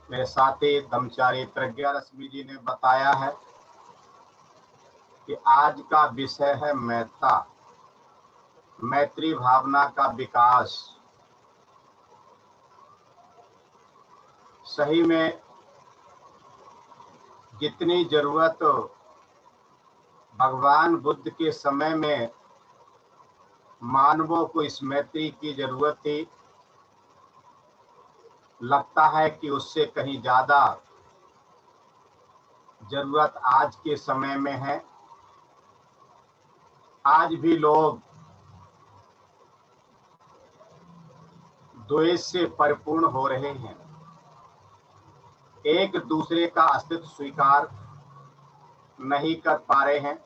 मेरे साथी ब्रह्मचारी प्रज्ञा रश्मि जी ने बताया है कि आज का विषय है मैत्ता, मैत्री भावना का विकास। सही में जितनी जरूरत भगवान बुद्ध के समय में मानवों को इस मैत्री की जरूरत थी, लगता है कि उससे कहीं ज्यादा जरूरत आज के समय में है। आज भी लोग द्वेष से परिपूर्ण हो रहे हैं, एक दूसरे का अस्तित्व स्वीकार नहीं कर पा रहे हैं,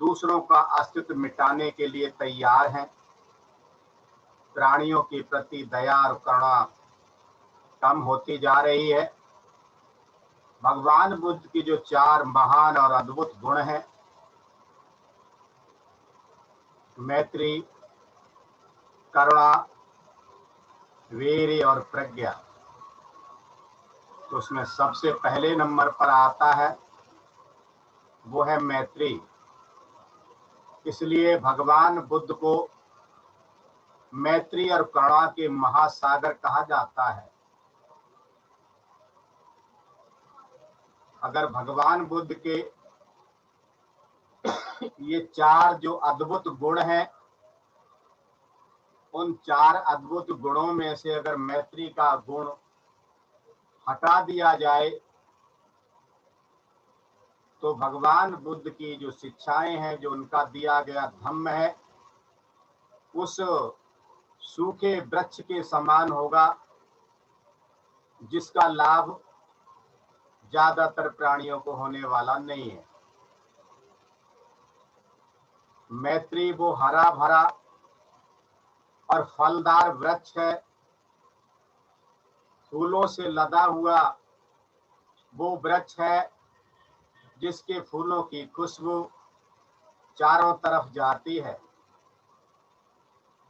दूसरों का अस्तित्व मिटाने के लिए तैयार हैं। प्राणियों के प्रति दया और करुणा कम होती जा रही है। भगवान बुद्ध की जो 4 महान और अद्भुत गुण हैं, मैत्री, करुणा, वीर्य और प्रज्ञा, तो उसमें सबसे पहले नंबर पर आता है वो है मैत्री। इसलिए भगवान बुद्ध को मैत्री और करुणा के महासागर कहा जाता है। अगर भगवान बुद्ध के ये 4 जो अद्भुत गुण हैं, उन 4 अद्भुत गुणों में से अगर मैत्री का गुण हटा दिया जाए तो भगवान बुद्ध की जो शिक्षाएं हैं, जो उनका दिया गया धम्म है, उस सूखे वृक्ष के समान होगा जिसका लाभ ज्यादातर प्राणियों को होने वाला नहीं है। मैत्री वो हरा भरा और फलदार वृक्ष है, फूलों से लदा हुआ वो वृक्ष है जिसके फूलों की खुशबू चारों तरफ जाती है।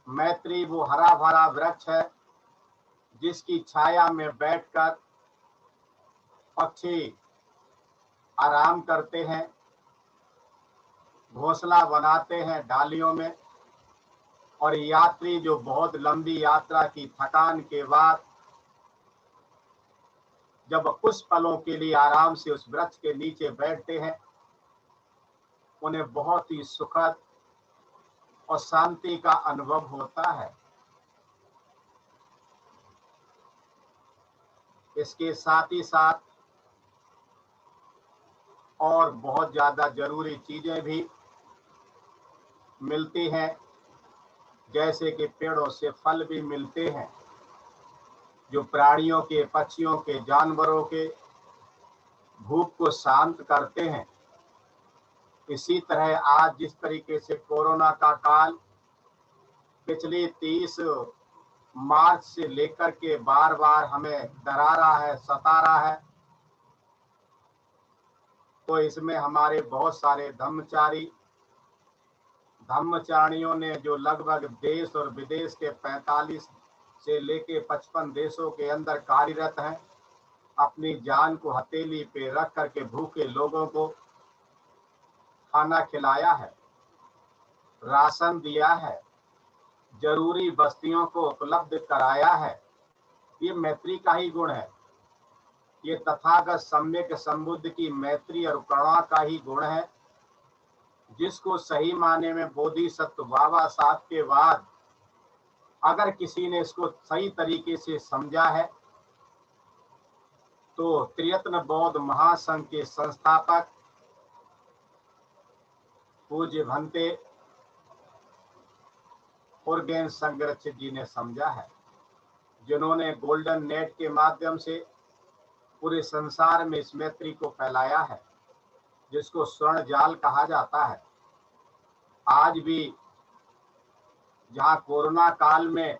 मैत्री वो हरा भरा वृक्ष है जिसकी छाया में बैठकर पक्षी आराम करते हैं, घोंसला बनाते हैं डालियों में, और यात्री जो बहुत लंबी यात्रा की थकान के बाद जब कुछ पलों के लिए आराम से उस वृक्ष के नीचे बैठते हैं, उन्हें बहुत ही सुखद और शांति का अनुभव होता है। इसके साथ ही साथ और बहुत ज्यादा जरूरी चीजें भी मिलती हैं, जैसे कि पेड़ों से फल भी मिलते हैं जो प्राणियों के, पक्षियों के, जानवरों के भूख को शांत करते हैं। इसी तरह आज जिस तरीके से कोरोना का काल पिछली 30 मार्च से लेकर के बार बार हमें डरा रहा है, सता रहा है, तो इसमें हमारे बहुत सारे धम्मचारियों ने जो लगभग देश और विदेश के 45 से लेके 55 देशों के अंदर कार्यरत हैं, अपनी जान को हथेली पे रख करके भूखे लोगों को खाना खिलाया है, राशन दिया है, जरूरी वस्तुओं को उपलब्ध कराया है। ये मैत्री का ही गुण है। ये तथागत सम्यक संबुद्ध की मैत्री और करुणा का ही गुण है, जिसको सही माने में बोधिसत्व बाबा साहब के बाद अगर किसी ने इसको सही तरीके से समझा है तो त्रियत्न बौद्ध महासंघ के संस्थापक पूज्य भंते उर्गेन संगरक्षित जी ने समझा है, जिन्होंने गोल्डन नेट के माध्यम से पूरे संसार में इस मैत्री को फैलाया है, जिसको स्वर्ण जाल कहा जाता है। आज भी जहां कोरोना काल में,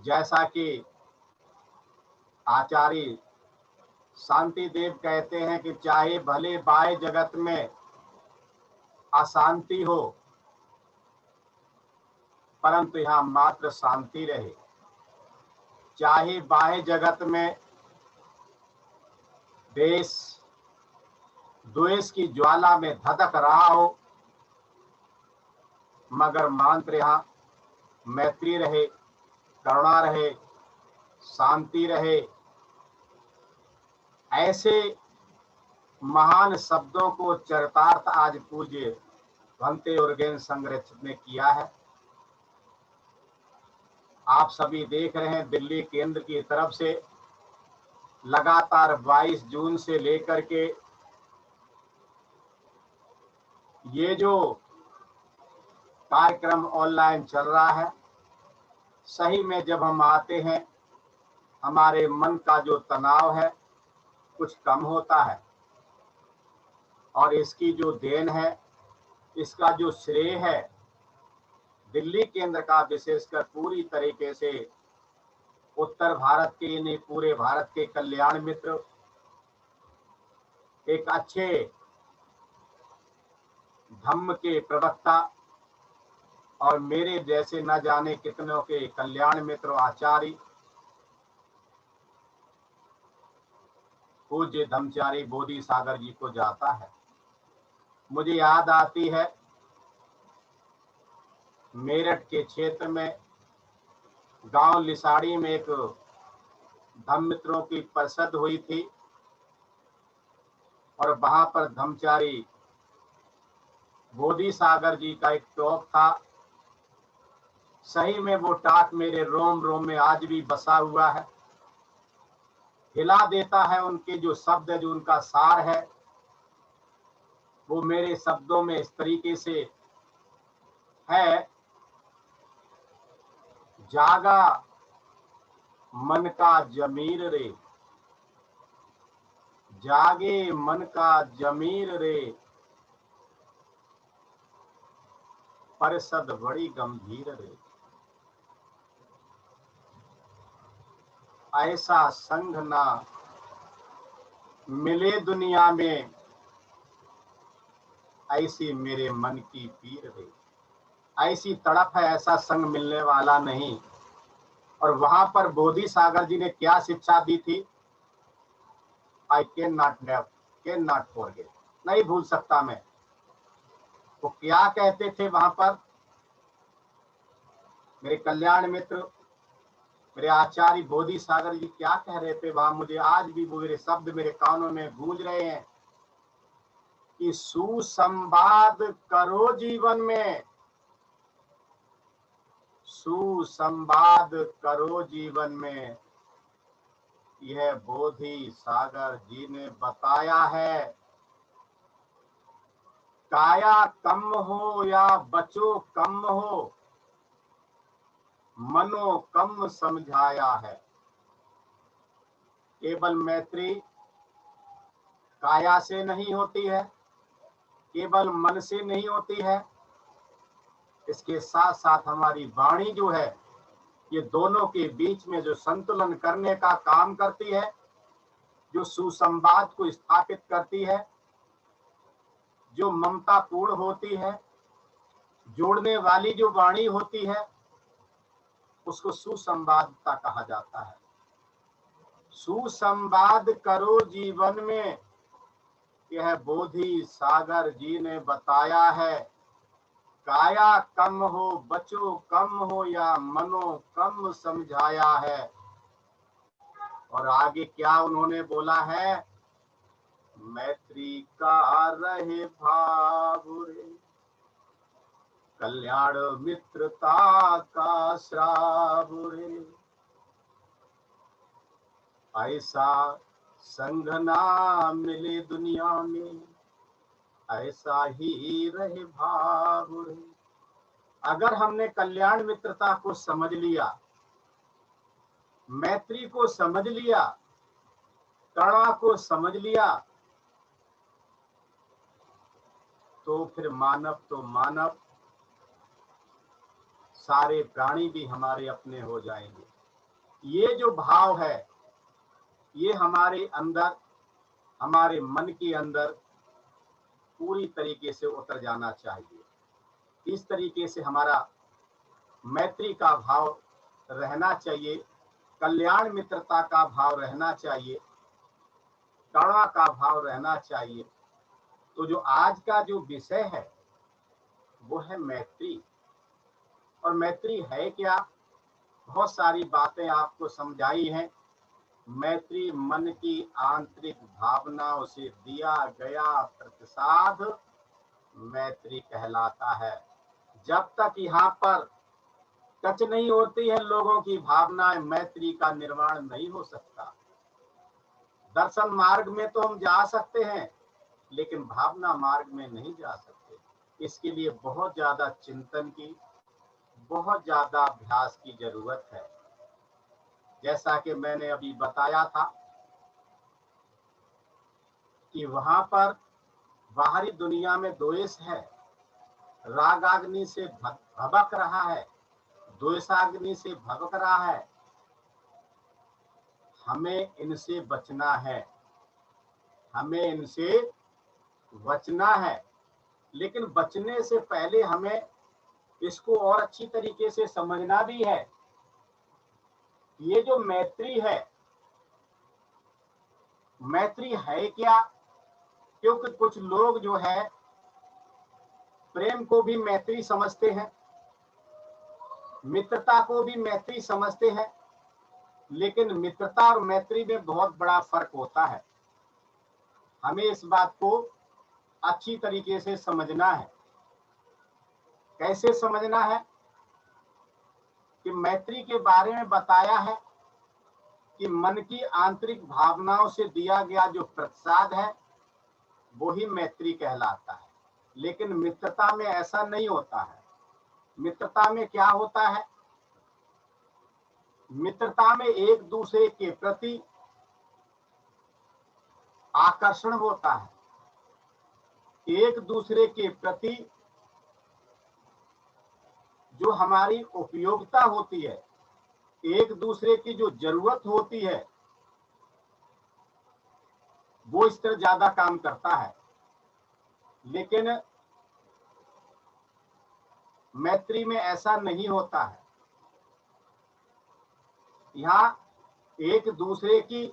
जैसा कि आचार्य शांति देव कहते हैं कि चाहे भले बाह्य जगत में अशांति हो, परंतु यहाँ मात्र शांति रहे। चाहे बाह्य जगत में देश द्वेष की ज्वाला में धधक रहा हो, मगर मंत्र यहाँ मैत्री रहे, करुणा रहे, शांति रहे। ऐसे महान शब्दों को चरितार्थ आज पूज्य भंते उर्गेन संरक्षित ने किया है। आप सभी देख रहे हैं दिल्ली केंद्र की तरफ से लगातार 22 जून से लेकर के ये जो कार्यक्रम ऑनलाइन चल रहा है, सही में जब हम आते हैं हमारे मन का जो तनाव है कुछ कम होता है, और इसकी जो देन है, इसका जो श्रेय है दिल्ली केंद्र का, विशेषकर पूरी तरीके से उत्तर भारत के नहीं पूरे भारत के कल्याण मित्र, एक अच्छे धम्म के प्रवक्ता और मेरे जैसे न जाने कितनों के कल्याण मित्र आचार्य पूज्य धम्मचारी बोधि सागर जी को जाता है। मुझे याद आती है मेरठ के क्षेत्र में गांव लिसाड़ी में एक धम्म मित्रों की परिषद हुई थी और वहां पर धम्मचारी बोधि सागर जी का एक टॉक था। सही में वो टाक मेरे रोम रोम में आज भी बसा हुआ है, हिला देता है। उनके जो शब्द है, जो उनका सार है, वो मेरे शब्दों में इस तरीके से है, जागा मन का जमीर रे, जागे मन का जमीर रे, परिषद बड़ी गंभीर रे, ऐसा संघ ना मिले दुनिया में, ऐसी मेरे मन की पीर रे। ऐसी तड़प है, ऐसा संग मिलने वाला नहीं। और वहां पर बोधि सागर जी ने क्या शिक्षा दी थी? आई कैन नॉट फॉरगेट, नहीं भूल सकता मैं। वो क्या कहते थे वहां पर मेरे कल्याण मित्र, मेरे आचार्य बोधि सागर जी क्या कह रहे थे वहां? मुझे आज भी वो मेरे शब्द मेरे कानों में गूंज रहे हैं कि सुसंवाद करो जीवन में, सुसंवाद करो जीवन में, यह बोधि सागर जी ने बताया है। काया कम हो या बचो कम हो, मनो कम समझाया है। केवल मैत्री काया से नहीं होती है, केवल मन से नहीं होती है, इसके साथ साथ हमारी वाणी जो है, ये दोनों के बीच में जो संतुलन करने का काम करती है, जो सुसंवाद को स्थापित करती है, जो ममता पूर्ण होती है, जोड़ने वाली जो वाणी होती है, उसको सुसंवादता कहा जाता है। सुसंवाद करो जीवन में, यह बोधि सागर जी ने बताया है। काया कम हो बचो कम हो या मनो कम समझाया है। और आगे क्या उन्होंने बोला है? मैत्री का रहे भाव रे, कल्याण मित्रता का श्राव रे, ऐसा संग ना मिले दुनिया में, ऐसा ही रहे भाव रे। अगर हमने कल्याण मित्रता को समझ लिया, मैत्री को समझ लिया, करुणा को समझ लिया, तो फिर मानव तो मानव, सारे प्राणी भी हमारे अपने हो जाएंगे। ये जो भाव है, ये हमारे अंदर, हमारे मन के अंदर पूरी तरीके से उतर जाना चाहिए। इस तरीके से हमारा मैत्री का भाव रहना चाहिए, कल्याण मित्रता का भाव रहना चाहिए, करुणा का भाव रहना चाहिए। तो जो आज का जो विषय है वो है मैत्री। और मैत्री है क्या? बहुत सारी बातें आपको समझाई हैं। मैत्री मन की आंतरिक भावनाओं से दिया गया प्रतिसाद मैत्री कहलाता है। जब तक यहाँ पर टच नहीं होती है लोगों की भावनाएं, मैत्री का निर्माण नहीं हो सकता। दर्शन मार्ग में तो हम जा सकते हैं, लेकिन भावना मार्ग में नहीं जा सकते। इसके लिए बहुत ज्यादा चिंतन की, बहुत ज्यादा अभ्यास की जरूरत है। जैसा कि मैंने अभी बताया था कि वहां पर बाहरी दुनिया में द्वेष है, रागाग्नि से भभक रहा है, द्वेषाग्नि से भभक रहा है। हमें इनसे बचना है, हमें इनसे बचना है। लेकिन बचने से पहले हमें इसको और अच्छी तरीके से समझना भी है। ये जो मैत्री है, मैत्री है क्या? क्योंकि कुछ लोग जो है प्रेम को भी मैत्री समझते हैं, मित्रता को भी मैत्री समझते हैं, लेकिन मित्रता और मैत्री में बहुत बड़ा फर्क होता है। हमें इस बात को अच्छी तरीके से समझना है। कैसे समझना है? कि मैत्री के बारे में बताया है कि मन की आंतरिक भावनाओं से दिया गया जो प्रतिसाद है वो ही मैत्री कहलाता है। लेकिन मित्रता में ऐसा नहीं होता है। मित्रता में क्या होता है? मित्रता में एक दूसरे के प्रति आकर्षण होता है, एक दूसरे के प्रति जो हमारी उपयोगिता होती है, एक दूसरे की जो जरूरत होती है, वो इस तरह ज्यादा काम करता है। लेकिन मैत्री में ऐसा नहीं होता है। यहाँ एक दूसरे की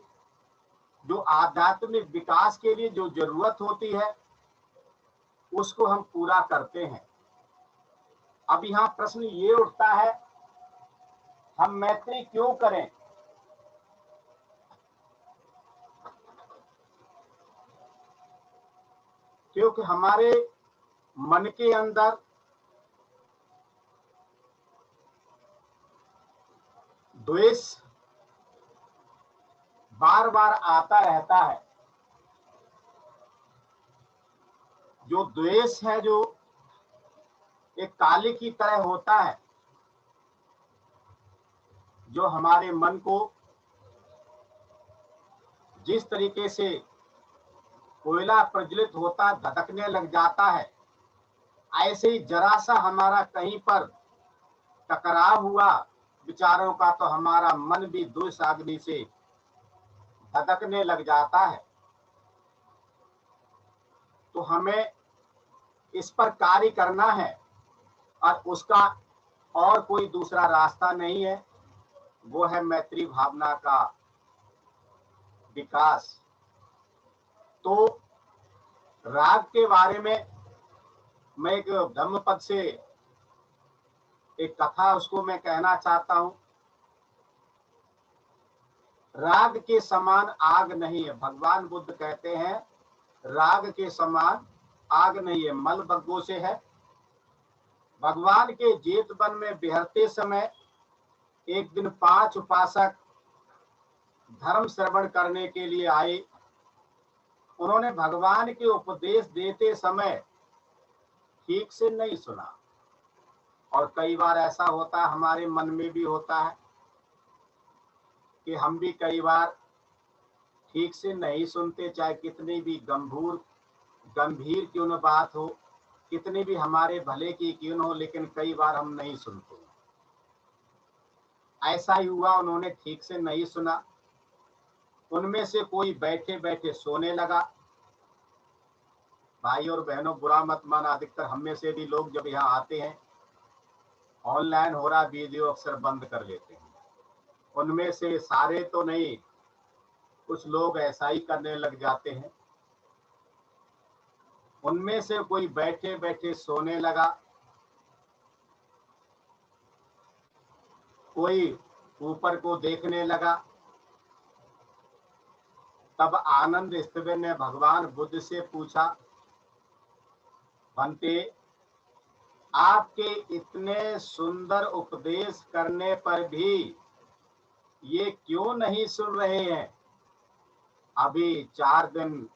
जो आध्यात्मिक विकास के लिए जो जरूरत होती है उसको हम पूरा करते हैं। अब यहाँ प्रश्न ये उठता है, हम मैत्री क्यों करें? क्योंकि हमारे मन के अंदर द्वेष बार बार आता रहता है। जो द्वेष है जो एक काली की तरह होता है, जो हमारे मन को जिस तरीके से कोयला प्रज्वलित होता धधकने लग जाता है, ऐसे ही जरा सा हमारा कहीं पर टकराव हुआ विचारों का तो हमारा मन भी द्वेष अग्नि से धधकने लग जाता है। तो हमें इस पर कार्य करना है और उसका और कोई दूसरा रास्ता नहीं है, वो है मैत्री भावना का विकास। तो राग के बारे में मैं एक धम्मपद से एक कथा उसको मैं कहना चाहता हूं। राग के समान आग नहीं है। भगवान बुद्ध कहते हैं राग के समान आग नहीं है, मल बग्गो से है। भगवान के जेठ वन में बिहरते समय एक दिन 5 उपासक धर्म श्रवण करने के लिए आए। उन्होंने भगवान के उपदेश देते समय ठीक से नहीं सुना। और कई बार ऐसा होता है, हमारे मन में भी होता है कि हम भी कई बार ठीक से नहीं सुनते, चाहे कितनी भी गंभीर क्यों न बात हो, कितनी भी हमारे भले की क्यों न हो, लेकिन कई बार हम नहीं सुनते। ऐसा ही हुआ, उन्होंने ठीक से नहीं सुना। उनमें से कोई बैठे बैठे सोने लगा। भाई और बहनों, बुरा मत माना, अधिकतर हम में से भी लोग जब यहाँ आते हैं ऑनलाइन हो रहा वीडियो अक्सर बंद कर लेते हैं। उनमें से सारे तो नहीं, कुछ लोग ऐसा ही करने लग जाते हैं। उनमें से कोई बैठे बैठे सोने लगा, कोई ऊपर को देखने लगा। तब आनंद स्त्री ने भगवान बुद्ध से पूछा, भंते, आपके इतने सुंदर उपदेश करने पर भी ये क्यों नहीं सुन रहे हैं? अभी 4 दिन,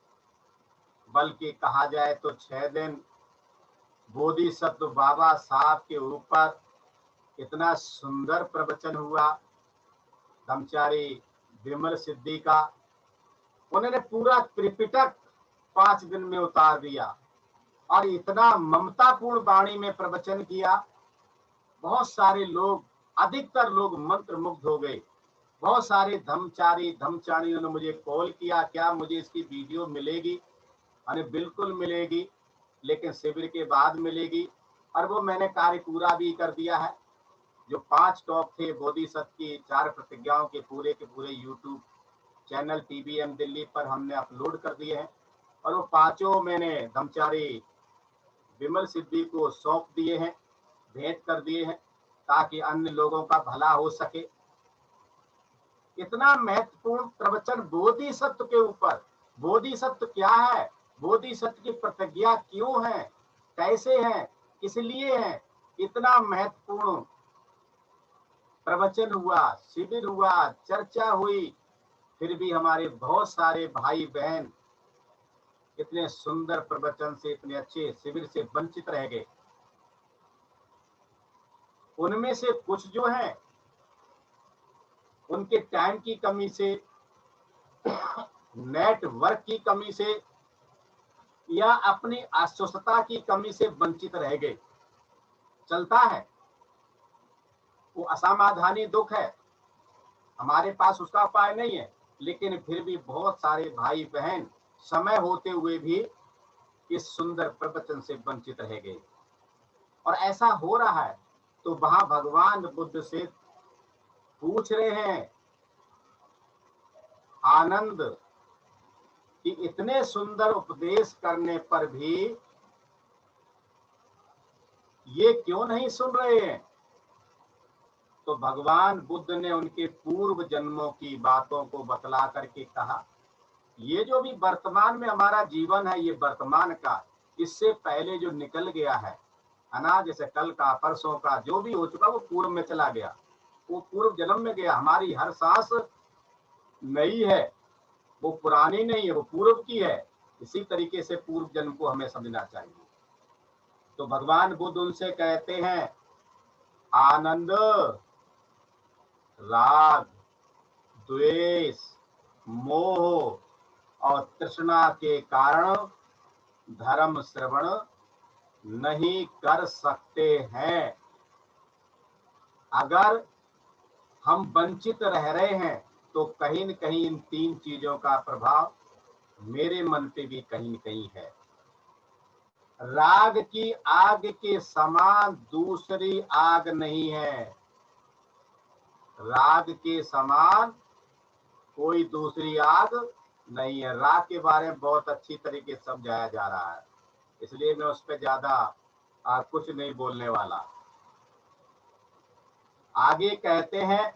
बल्कि कहा जाए तो 6 दिन बोधिसत्व बाबा साहब के ऊपर इतना सुंदर प्रवचन हुआ ब्रह्मचारी विमल सिद्धि का। उन्होंने पूरा त्रिपिटक 5 दिन में उतार दिया और इतना ममतापूर्ण वाणी में प्रवचन किया। बहुत सारे लोग, अधिकतर लोग मंत्र मुग्ध हो गए। बहुत सारे धर्मचारियों ने मुझे कॉल किया, क्या मुझे इसकी वीडियो मिलेगी? अरे बिल्कुल मिलेगी, लेकिन शिविर के बाद मिलेगी। और वो मैंने कार्य पूरा भी कर दिया है। जो 5 टॉप थे बोधिसत्व की 4 प्रतिज्ञाओं के पूरे यूट्यूब चैनल TBM दिल्ली पर हमने अपलोड कर दिए हैं, और वो 5 मैंने ब्रह्मचारी विमल सिद्धि को सौंप दिए हैं, भेंट कर दिए हैं, ताकि अन्य लोगों का भला हो सके। इतना महत्वपूर्ण प्रवचन बोधिसत्व के ऊपर। बोधिसत्व क्या है, बोधिसत्व की प्रतिज्ञा क्यों है, कैसे है, किस लिए है, इतना महत्वपूर्ण प्रवचन हुआ, शिविर हुआ, चर्चा हुई। फिर भी हमारे बहुत सारे भाई बहन इतने सुंदर प्रवचन से, इतने अच्छे शिविर से वंचित रह गए। उनमें से कुछ जो हैं, उनके टाइम की कमी से, नेटवर्क की कमी से, या अपनी अस्वस्थता की कमी से वंचित रह गए। चलता है, वो असामाधानी दुख है, हमारे पास उसका उपाय नहीं है। लेकिन फिर भी बहुत सारे भाई बहन समय होते हुए भी इस सुंदर प्रवचन से वंचित रह गए। और ऐसा हो रहा है तो वहां भगवान बुद्ध से पूछ रहे हैं, आनंद, कि इतने सुंदर उपदेश करने पर भी ये क्यों नहीं सुन रहे हैं? तो भगवान बुद्ध ने उनके पूर्व जन्मों की बातों को बतला करके कहा, ये जो भी वर्तमान में हमारा जीवन है, ये वर्तमान का, इससे पहले जो निकल गया है ना, जैसे कल का, परसों का, जो भी हो चुका वो पूर्व में चला गया, वो पूर्व जन्म में गया। हमारी हर सांस नई है, वो पुरानी नहीं है, वो पूर्व की है। इसी तरीके से पूर्व जन्म को हमें समझना चाहिए। तो भगवान बुद्ध उनसे कहते हैं, आनंद, राग, द्वेष, मोह और तृष्णा के कारण धर्म श्रवण नहीं कर सकते हैं। अगर हम वंचित रह रहे हैं तो कहीं न कहीं इन 3 चीजों का प्रभाव मेरे मन पे भी कहीं न कहीं है। राग की आग के समान दूसरी आग नहीं है। राग के समान कोई दूसरी आग नहीं है। राग के बारे में बहुत अच्छी तरीके से समझाया जा रहा है, इसलिए मैं उस पर ज्यादा कुछ नहीं बोलने वाला। आगे कहते हैं,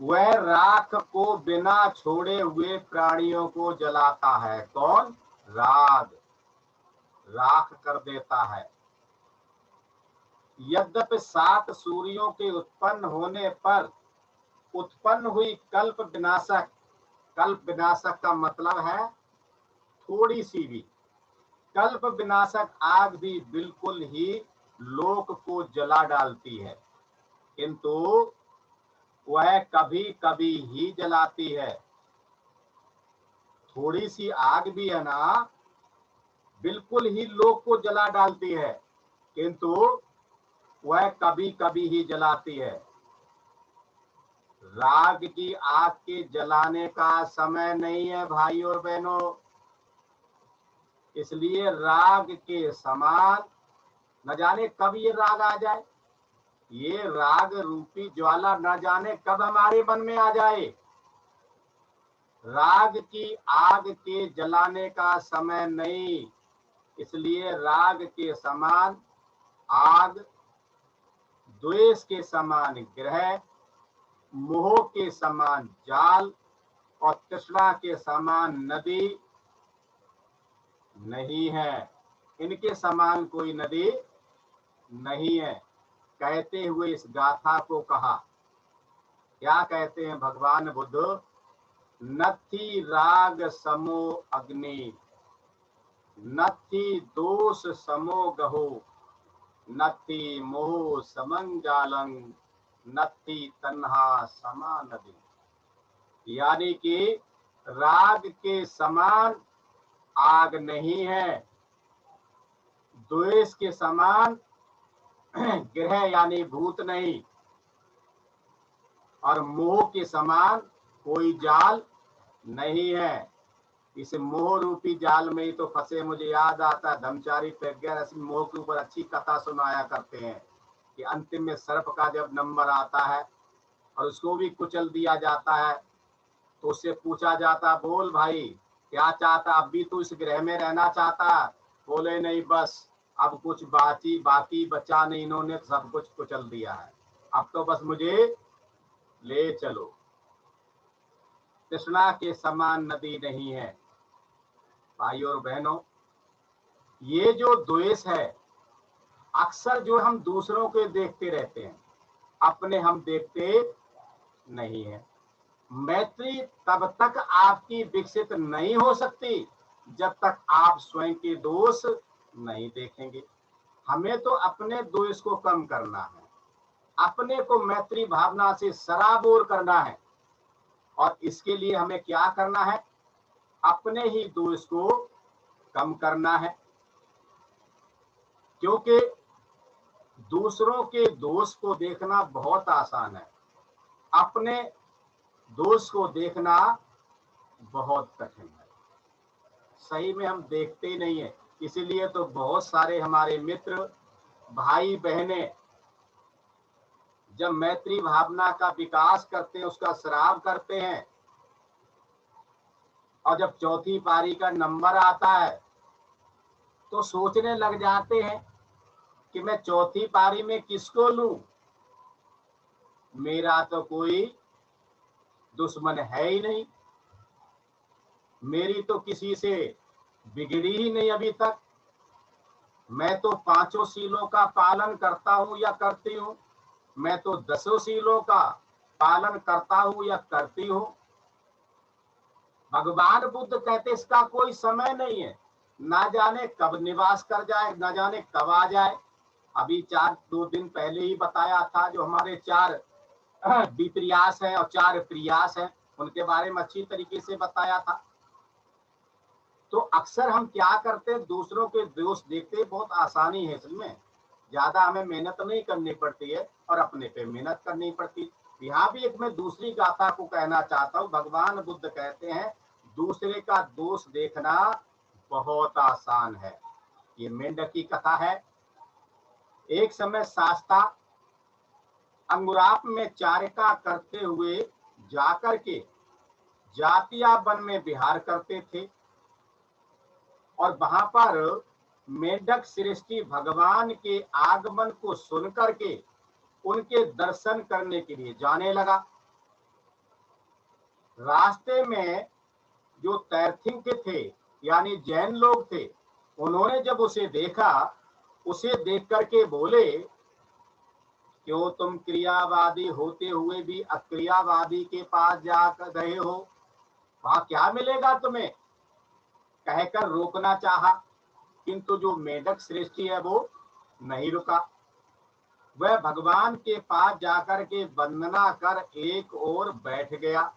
वह राख को बिना छोड़े हुए प्राणियों को जलाता है। कौन? राग राख कर देता है। यद्यपि 7 सूर्यों के उत्पन्न होने पर उत्पन्न हुई कल्प विनाशक, कल्प विनाशक का मतलब है थोड़ी सी भी, कल्प विनाशक आग भी बिल्कुल ही लोक को जला डालती है, किंतु वह कभी कभी ही जलाती है। थोड़ी सी आग भी है ना, बिल्कुल ही लोक को जला डालती है, किंतु वह कभी कभी ही जलाती है। राग की आग के जलाने का समय नहीं है भाइयों और बहनों, इसलिए राग के समान न जाने कब ये राग आ जाए, ये राग रूपी ज्वाला न जाने कब हमारे मन में आ जाए। राग की आग के जलाने का समय नहीं, इसलिए राग के समान आग, द्वेष के समान ग्रह, मोह के समान जाल और तृष्णा के समान नदी नहीं है। इनके समान कोई नदी नहीं है। कहते हुए इस गाथा को कहा, क्या कहते हैं भगवान बुद्ध? नथी राग समो अग्नि, नथी दोष समो गहो, नथी मोह समंजालंग, नथी तन्हा समा नदी। यानी कि राग के समान आग नहीं है, द्वेष के समान ग्रह यानी भूत नहीं, और मोह के समान कोई जाल नहीं है। इस मोह रूपी जाल में ही तो फंसे। मुझे याद आता है धर्मचारी प्रज्ञा रश्मि मोह के ऊपर अच्छी कथा सुनाया करते हैं कि अंतिम में सर्प का जब नंबर आता है और उसको भी कुचल दिया जाता है, तो उससे पूछा जाता, बोल भाई क्या चाहता, अब भी तू इस ग्रह में रहना चाहता? बोले नहीं, बस अब कुछ बाकी बचा नहीं, इन्होंने सब कुछ कुचल दिया है, अब तो बस मुझे ले चलो। तृष्णा के समान नदी नहीं है। भाइयों और बहनों, ये जो द्वेष है, अक्सर जो हम दूसरों के देखते रहते हैं, अपने हम देखते नहीं है। मैत्री तब तक आपकी विकसित नहीं हो सकती जब तक आप स्वयं के दोष नहीं देखेंगे। हमें तो अपने दोष को कम करना है, अपने को मैत्री भावना से सराबोर करना है, और इसके लिए हमें क्या करना है? अपने ही दोष को कम करना है। क्योंकि दूसरों के दोष को देखना बहुत आसान है, अपने दोष को देखना बहुत कठिन है। सही में हम देखते ही नहीं है। इसीलिए तो बहुत सारे हमारे मित्र भाई बहनें जब मैत्री भावना का विकास करते हैं, उसका श्राव करते हैं, और जब चौथी पारी का नंबर आता है तो सोचने लग जाते हैं कि मैं चौथी पारी में किसको लूं, मेरा तो कोई दुश्मन है ही नहीं, मेरी तो किसी से बिगड़ी ही नहीं अभी तक, मैं तो 5 शीलों का पालन करता हूं या करती हूं, मैं तो 10 शीलों का पालन करता हूं या करती हूं। भगवान बुद्ध कहते इसका कोई समय नहीं है, ना जाने कब निवास कर जाए, ना जाने कब आ जाए। अभी 2 दिन पहले ही बताया था, जो हमारे 4 विप्रयास हैं और 4 प्रयास हैं, उनके बारे में अच्छी तरीके से बताया था। तो अक्सर हम क्या करते हैं, दूसरों के दोष देखते, बहुत आसानी है इसमें, ज्यादा हमें मेहनत नहीं करनी पड़ती है और अपने पे मेहनत करनी पड़ती। यहाँ भी एक मैं दूसरी गाथा को कहना चाहता हूँ। भगवान बुद्ध कहते हैं दूसरे का दोष देखना बहुत आसान है। ये मेंढक की कथा है। एक समय शास्ता अंगुराप में चारिका करते हुए जाकर के जातिया वन में विहार करते थे, और वहां पर मेंढक सृष्टि भगवान के आगमन को सुनकर के उनके दर्शन करने के लिए जाने लगा। रास्ते में जो तैरथिंग थे यानी जैन लोग थे, उन्होंने जब उसे देखा, उसे देख करके बोले, क्यों तुम क्रियावादी होते हुए भी अक्रियावादी के पास जा गए हो, वहां क्या मिलेगा तुम्हें, कहकर रोकना चाहा, किंतु जो मेंढक सृष्टि है वो नहीं रुका। वह भगवान के पास जाकर के वंदना कर एक ओर बैठ गया।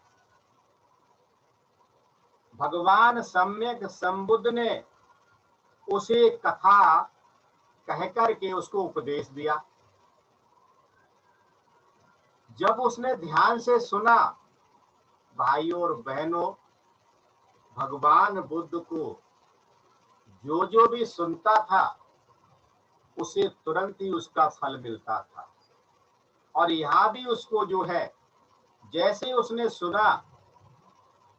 भगवान सम्यक संबुद्ध ने उसे कथा कहकर के उसको उपदेश दिया। जब उसने ध्यान से सुना, भाइयों और बहनों, भगवान बुद्ध को जो भी सुनता था उसे तुरंत ही उसका फल मिलता था। और यहाँ भी उसको जो है, जैसे उसने सुना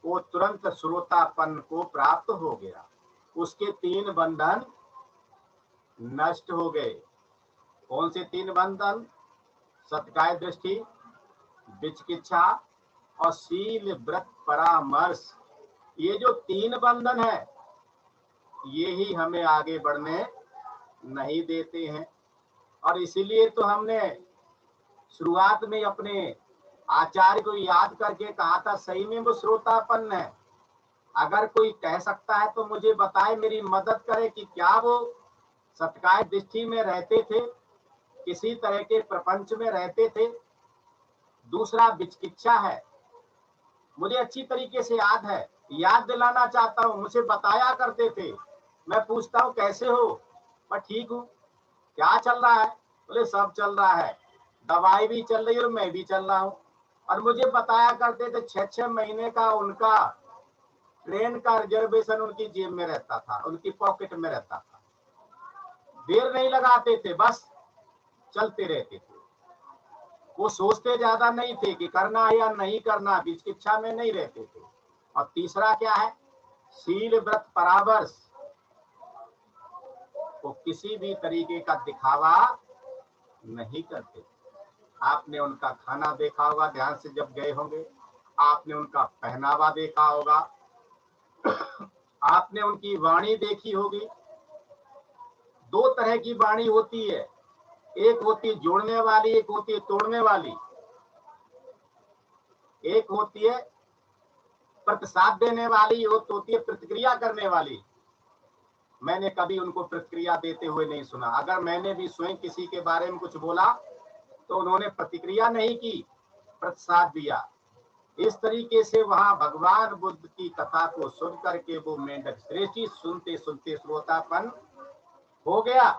वो तुरंत श्रोतापन को प्राप्त हो गया, उसके 3 बंधन नष्ट हो गए। कौन से 3 बंधन? सत्काय दृष्टि, विचिकित्सा और शील व्रत परामर्श। ये जो 3 बंधन है, ये ही हमें आगे बढ़ने नहीं देते हैं। और इसीलिए तो हमने शुरुआत में अपने आचार्य को याद करके कहा था, सही में वो श्रोतापन्न है। अगर कोई कह सकता है तो मुझे बताए, मेरी मदद करे कि क्या वो सत्काय दृष्टि में रहते थे, किसी तरह के प्रपंच में रहते थे। दूसरा विचिकित्सा है, मुझे अच्छी तरीके से याद है, याद दिलाना चाहता हूँ, मुझे बताया करते थे। मैं पूछता हूँ कैसे हो, मैं ठीक हूँ। क्या चल रहा है? बोले सब चल रहा है, दवाई भी चल रही है और मैं भी चल रहा हूँ। और मुझे बताया करते थे 6-6 महीने का उनका ट्रेन का रिजर्वेशन उनकी जेब में रहता था, उनकी पॉकेट में रहता था। देर नहीं लगाते थे, बस चलते रहते थे। वो सोचते ज्यादा नहीं थे कि करना है या नहीं करना, विचिकित्सा में नहीं रहते थे। और तीसरा क्या है? शील व्रत परामर्श। वो किसी भी तरीके का दिखावा नहीं करते। आपने उनका खाना देखा होगा, ध्यान से जब गए होंगे, आपने उनका पहनावा देखा होगा, आपने उनकी वाणी देखी होगी। 2 तरह की वाणी होती है, एक होती है जोड़ने वाली, एक होती है तोड़ने वाली। एक होती है प्रतिसाद देने वाली, एक होती है प्रतिक्रिया करने वाली। मैंने कभी उनको प्रतिक्रिया देते हुए नहीं सुना। अगर मैंने भी स्वयं किसी के बारे में कुछ बोला तो उन्होंने प्रतिक्रिया नहीं की, प्रतिसाद दिया। इस तरीके से वहां भगवान बुद्ध की कथा को सुन करके वो मेंढक श्रेष्ठी सुनते सुनते श्रोतापन हो गया।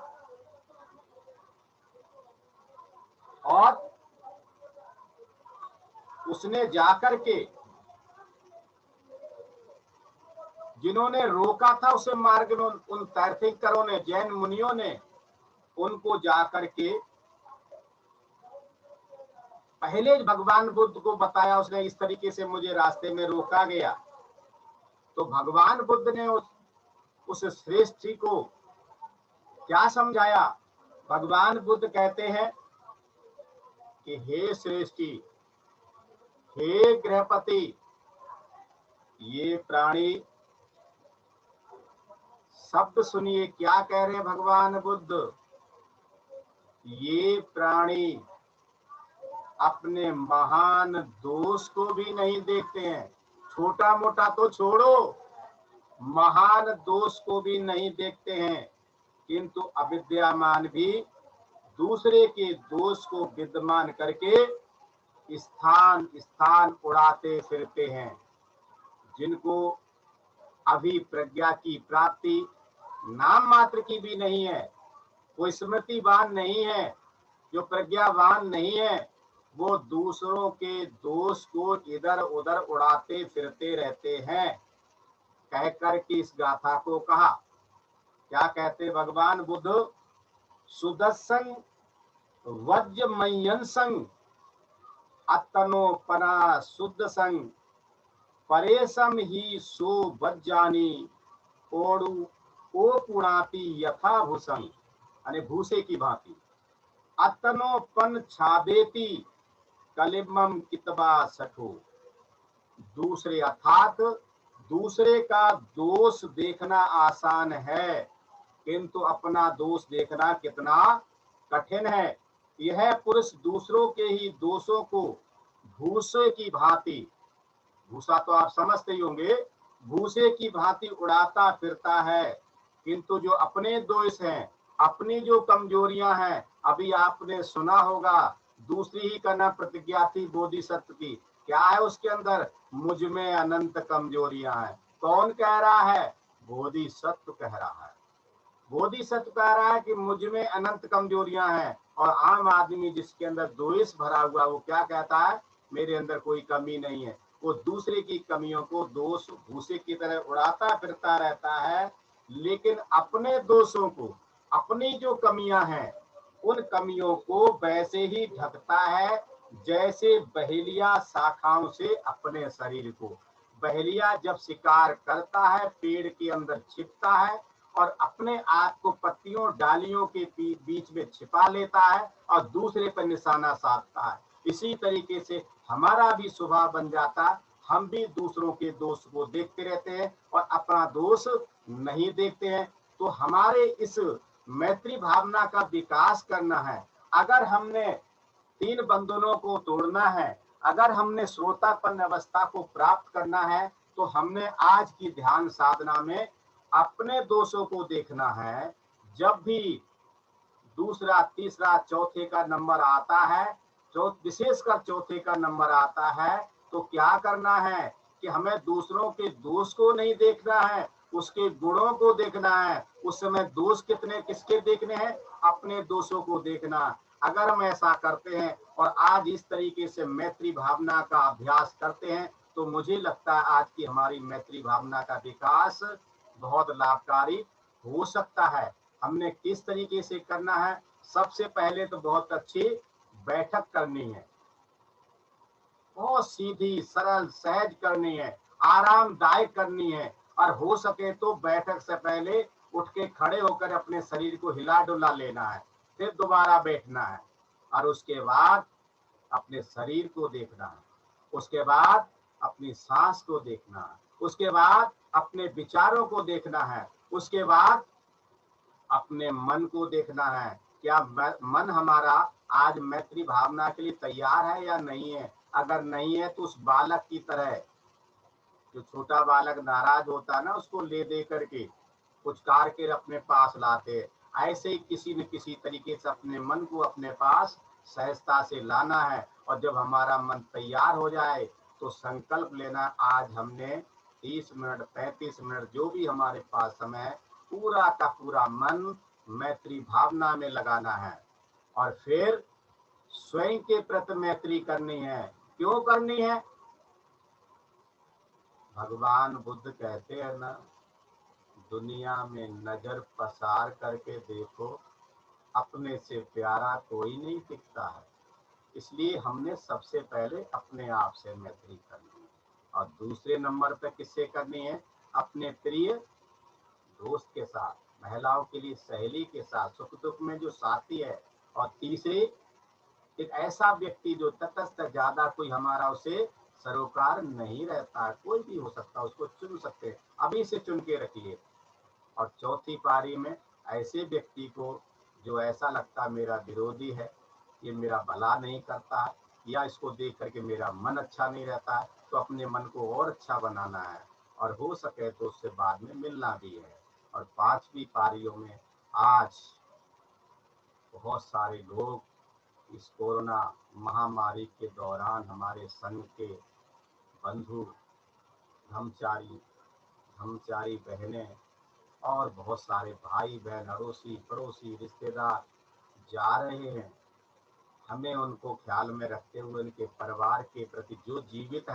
और उसने जाकर के जिन्होंने रोका था उसे मार्ग में, उन तीर्थंकरों ने, जैन मुनियों ने उनको जाकर के पहले भगवान बुद्ध को बताया। उसने इस तरीके से मुझे रास्ते में रोका गया। तो भगवान बुद्ध ने उस श्रेष्ठी को क्या समझाया? भगवान बुद्ध कहते हैं कि हे श्रेष्ठी, हे गृहपति, ये प्राणी, शब्द सुनिए क्या कह रहे हैं भगवान बुद्ध। ये प्राणी अपने महान दोष को भी नहीं देखते हैं। छोटा मोटा तो छोड़ो, महान दोष को भी नहीं देखते हैं, किंतु अविद्यामान भी दूसरे के दोष को विद्यमान करके स्थान स्थान उड़ाते फिरते हैं। जिनको अभी प्रज्ञा की प्राप्ति नाम मात्र की भी नहीं है, वो स्मृतिवान नहीं है, जो प्रज्ञावान नहीं है, वो दूसरों के दोष को इधर उधर उड़ाते फिरते रहते हैं। कहकर के इस गाथा को कहा। क्या कहते भगवान बुद्ध? सुदर्शन वज्रमयन संग अतनोपना शुद्ध संग परेशम ही सो वज्जानी ओडु ओ पुणापी यथा भूषण, यानी भूसे की भांति। अतनोपन छादेती कलिमम कितबा सठो। दूसरे अर्थात दूसरे का दोष देखना आसान है, किंतु अपना दोष देखना कितना कठिन है। यह पुरुष दूसरों के ही दोषों को भूसे की भांति, भूसा तो आप समझते ही होंगे, भूसे की भांति उड़ाता फिरता है, किंतु जो अपने दोष हैं, अपनी जो कमजोरियां हैं, अभी आपने सुना होगा दूसरी ही का नाम प्रतिज्ञा थी बोधिसत्व की। क्या है उसके अंदर? मुझ में अनंत कमजोरियां हैं। कौन कह रहा है? बोधिसत्व कह रहा है। बोधिसत्व कह रहा है कि मुझ में अनंत कमजोरियां हैं। और आम आदमी जिसके अंदर द्वेष भरा हुआ, वो क्या कहता है? मेरे अंदर कोई कमी नहीं है। वो दूसरे की कमियों को दोष भूसे की तरह उड़ाता फिरता रहता है, लेकिन अपने दोषों को, अपनी जो कमियां हैं, उन कमियों को वैसे ही ढकता है जैसे बहेलिया शाखाओं से अपने शरीर को। बहेलिया जब शिकार करता है, पेड़ के अंदर छिपता है और अपने आप को पत्तियों डालियों के बीच में छिपा लेता है और दूसरे पर निशाना साधता है। इसी तरीके से हमारा भी स्वभाव बन जाता, हम भी दूसरों के दोष को देखते रहते हैं और अपना दोष नहीं देखते हैं। तो हमारे इस मैत्री भावना का विकास करना है। अगर हमने तीन बंधनों को तोड़ना है, अगर हमने श्रोतापन्न अवस्था को प्राप्त करना है, तो हमने आज की ध्यान साधना में अपने दोषों को देखना है। जब भी दूसरा, तीसरा, चौथे का नंबर आता है, विशेषकर चौथे का नंबर आता है, तो क्या करना है कि हमें दूसरों के दोष को नहीं देखना है, उसके गुणों को देखना है। उस समय दोष कितने किसके देखने हैं? अपने दोषों को देखना। अगर हम ऐसा करते हैं और आज इस तरीके से मैत्री भावना का अभ्यास करते हैं, तो मुझे लगता है आज की हमारी मैत्री भावना का विकास बहुत लाभकारी हो सकता है। हमने किस तरीके से करना है? सबसे पहले तो बहुत अच्छी बैठक करनी है, बहुत सीधी सरल सहज करनी है, आरामदायक करनी है। और हो सके तो बैठक से पहले उठ के खड़े होकर अपने शरीर को हिला डुला लेना है, फिर दोबारा बैठना है और उसके बाद अपने शरीर को देखना है, उसके बाद अपनी सांस को देखना है, उसके बाद अपने विचारों को देखना है, उसके बाद अपने मन को देखना है। क्या मन हमारा आज मैत्री भावना के लिए तैयार है या नहीं है? अगर नहीं है तो उस बालक की तरह, जो छोटा बालक नाराज होता है ना, उसको ले दे करके पुचकार के अपने पास लाते, ऐसे ही किसी न किसी तरीके से अपने मन को अपने पास सहजता से लाना है। और जब हमारा मन तैयार हो जाए तो संकल्प लेना, आज हमने 30 मिनट 35 मिनट जो भी हमारे पास समय है, पूरा का पूरा मन मैत्री भावना में लगाना है और फिर स्वयं के प्रति मैत्री करनी है। क्यों करनी है? भगवान बुद्ध कहते हैं ना, दुनिया में नजर पसार करके देखो, अपने से प्यारा कोई नहीं दिखता है। इसलिए हमने सबसे पहले अपने आप से मैत्री करनी है और दूसरे नंबर पर किससे करनी है? अपने प्रिय दोस्त के साथ, महिलाओं के लिए सहेली के साथ, सुख दुख में जो साथी है। और तीसरे, एक ऐसा व्यक्ति जो तटस्थ, ज्यादा कोई हमारा उसे सरोकार नहीं रहता, कोई भी हो सकता, उसको चुन सकते, अभी से चुन के रखिए। और चौथी पारी में ऐसे व्यक्ति को जो ऐसा लगता मेरा विरोधी है, ये मेरा भला नहीं करता, या इसको देख करके मेरा मन अच्छा नहीं रहता, तो अपने मन को और अच्छा बनाना है और हो सके तो उससे बाद में मिलना भी है। और पांचवी पारियों में आज बहुत सारे लोग इस कोरोना महामारी के दौरान हमारे संघ के बंधु, ब्रह्मचारी, ब्रह्मचारी बहनें और बहुत सारे भाई बहन, अड़ोसी पड़ोसी रिश्तेदार जा रहे हैं। हमें उनको ख्याल में रखते हुए उनके परिवार के प्रति जो जीवित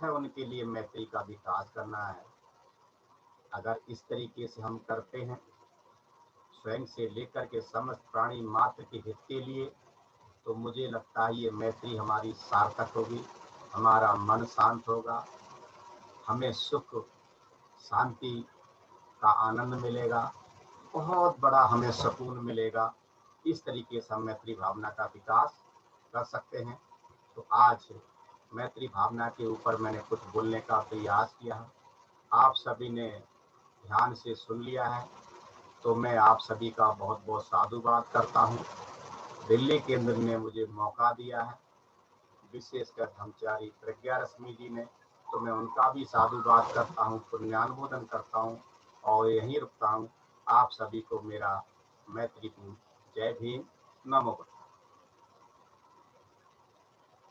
हैं, उनके लिए मैत्री का विकास करना है। अगर इस तरीके से हम करते हैं, स्वयं से लेकर के समस्त प्राणी मात्र के हित के लिए, तो मुझे लगता है ये मैत्री हमारी सार्थक होगी, हमारा मन शांत होगा, हमें सुख शांति का आनंद मिलेगा, बहुत बड़ा हमें सुकून मिलेगा। इस तरीके से हम मैत्री भावना का विकास कर सकते हैं। तो आज मैत्री भावना के ऊपर मैंने कुछ बोलने का प्रयास किया है, आप सभी ने ध्यान से सुन लिया है, तो मैं आप सभी का बहुत बहुत साधुवाद करता हूँ। दिल्ली केंद्र ने मुझे मौका दिया है, विशेषकर ब्रह्मचारी प्रज्ञा रश्मि जी ने, तो मैं उनका भी साधुवाद करता हूँ, पुण्यानुमोदन करता हूँ और यहीं रुकता हूँ। आप सभी को मेरा मैत्रीपूर्ण जय भीम, नमो।